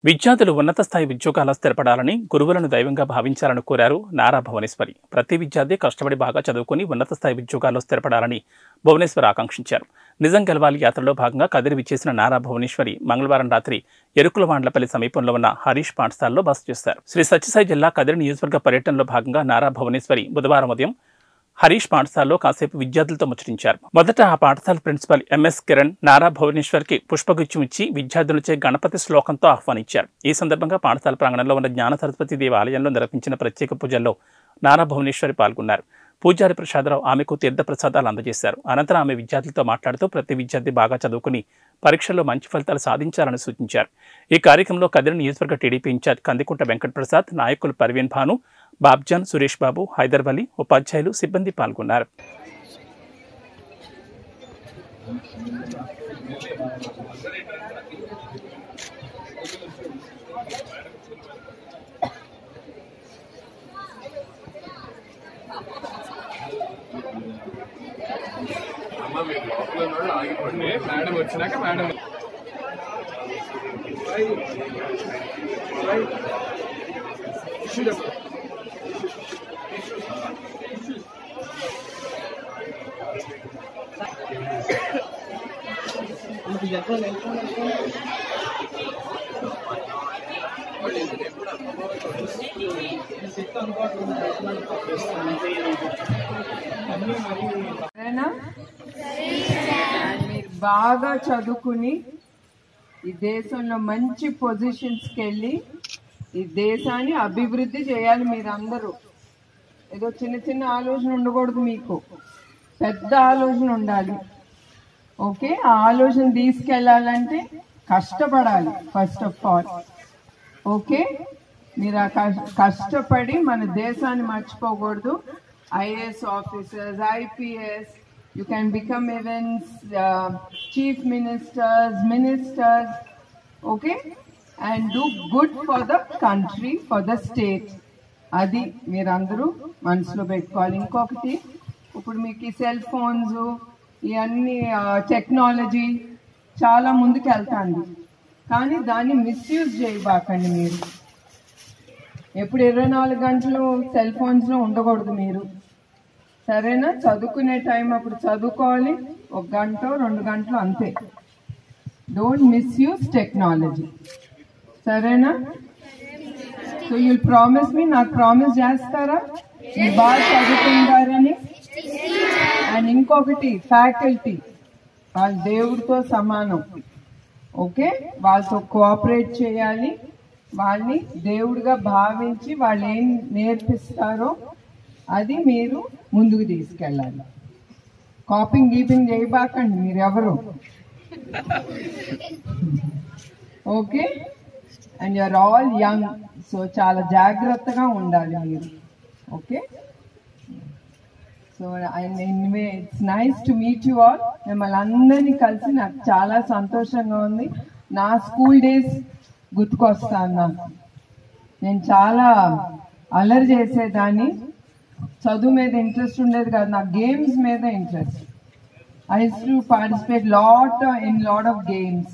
విద్యార్థులు ఉన్నత స్థాయి ఉద్యోగాల్లో స్థిరపడాలని గురువులను దైవంగా భావించాలని కోరారు నారా భువనేశ్వరి. ప్రతి విద్యార్థి కష్టపడి బాగా చదువుకుని ఉన్నత స్థాయి ఉద్యోగాల్లో స్థిరపడాలని భువనేశ్వరి ఆకాంక్షించారు. నిజం గెలవాలి యాత్రలో భాగంగా కదిరి విచ్చేసిన నారా భువనేశ్వరి మంగళవారం రాత్రి ఎరుకులవాండ్లపల్లి సమీపంలో ఉన్న హరీష్ పాఠశాలలో బస చేశారు. శ్రీ సత్యసాయి జిల్లా కదిరి నియోజకవర్గ పర్యటనలో భాగంగా నారా భువనేశ్వరి బుధవారం ఉదయం హరీష్ పాఠశాలలో కాసేపు విద్యార్థులతో ముచ్చటించారు. మొదట ఆ పాఠశాల ప్రిన్సిపల్ ఎంఎస్ కిరణ్ నారా భువనేశ్వర్కి పుష్పగుచ్చం ఇచ్చి విద్యార్థులచే గణపతి శ్లోకంతో ఆహ్వానించారు. ఈ సందర్భంగా పాఠశాల ప్రాంగణంలో ఉన్న జ్ఞాన సరస్వతి దేవి ఆలయంలో నిర్వహించిన ప్రత్యేక పూజల్లో నారా భువనేశ్వరి పాల్గొన్నారు. పూజారి ప్రసాదరావు ఆమెకు తీర్థ ప్రసాదాలు అందజేశారు. అనంతరం ఆమె విద్యార్థులతో మాట్లాడుతూ ప్రతి విద్యార్థి బాగా చదువుకుని పరీక్షల్లో మంచి ఫలితాలు సాధించాలని సూచించారు. ఈ కార్యక్రమంలో కదిరి నియోజకవర్గ టీడీపీ ఇన్ఛార్జ్ కందికుంట వెంకటప్రసాద్, నాయకులు పర్వీన్ భాను, బాబ్జాన్, సురేష్ బాబు, హైదర్ అలీ, ఉపాధ్యాయులు, సిబ్బంది పాల్గొన్నారు. మేడం వచ్చినాక మేడం మీరు బాగా చదువుకుని ఈ దేశంలో మంచి పొజిషన్స్కి వెళ్ళి ఈ దేశాన్ని అభివృద్ధి చేయాలి. మీరందరూ ఏదో చిన్న చిన్న ఆలోచన ఉండకూడదు, మీకు పెద్ద ఆలోచన ఉండాలి. ఓకే, ఆ ఆలోచన తీసుకెళ్ళాలంటే కష్టపడాలి ఫస్ట్ ఆఫ్ ఆల్. ఓకే, మీరు ఆ కష్టపడి మన దేశాన్ని మర్చిపోకూడదు. IAS officers, IPS, you can become even chief ministers, okay, and do good for the country, for the state. అది మీరందరూ మనసులో పెట్టుకోవాలి. ఇంకొకటి, ఇప్పుడు మీకు ఈ సెల్ ఫోన్స్ ఇవన్నీ టెక్నాలజీ చాలా ముందుకు వెళ్తాంది, కానీ దాన్ని మిస్యూజ్ చేయబాకండి. మీరు ఎప్పుడు 24 గంటలు సెల్ ఫోన్స్లో ఉండకూడదు మీరు, సరేనా? చదువుకునే టైం అప్పుడు చదువుకోవాలి, 1 గంట 2 గంటలు అంతే. డోంట్ మిస్యూజ్ టెక్నాలజీ, సరేనా? సో యుల్ ప్రామిస్ మీ, నాకు ప్రామిస్ చేస్తారా మీరు బాగా చదువుకుంటారని? అండ్ ఇంకొకటి, ఫ్యాకల్టీ వాళ్ళు దేవుడితో సమానం. ఓకే, వాళ్ళతో కోఆపరేట్ చేయాలి, వాళ్ళని దేవుడిగా భావించి వాళ్ళు ఏం నేర్పిస్తారో అది మీరు ముందుకు తీసుకెళ్ళాలి. కాపింగ్ గీపింగ్ చేయబాకండి మీరు ఎవరు. Okay, and you're all young, so చాలా జాగ్రత్తగా ఉండాలి మీరు. Okay, so anyway it's nice to meet you all. మిమ్మల్ని అందరినీ కలిసి నాకు చాలా సంతోషంగా ఉంది. నా స్కూల్ డేస్ గుర్తుకొస్తాను. నాకు నేను చాలా అల్లరి చేసేదాన్ని, చదువు మీద ఇంట్రెస్ట్ ఉండేది కాదు, నాకు గేమ్స్ మీద interest. I used to participate lot in lot of games.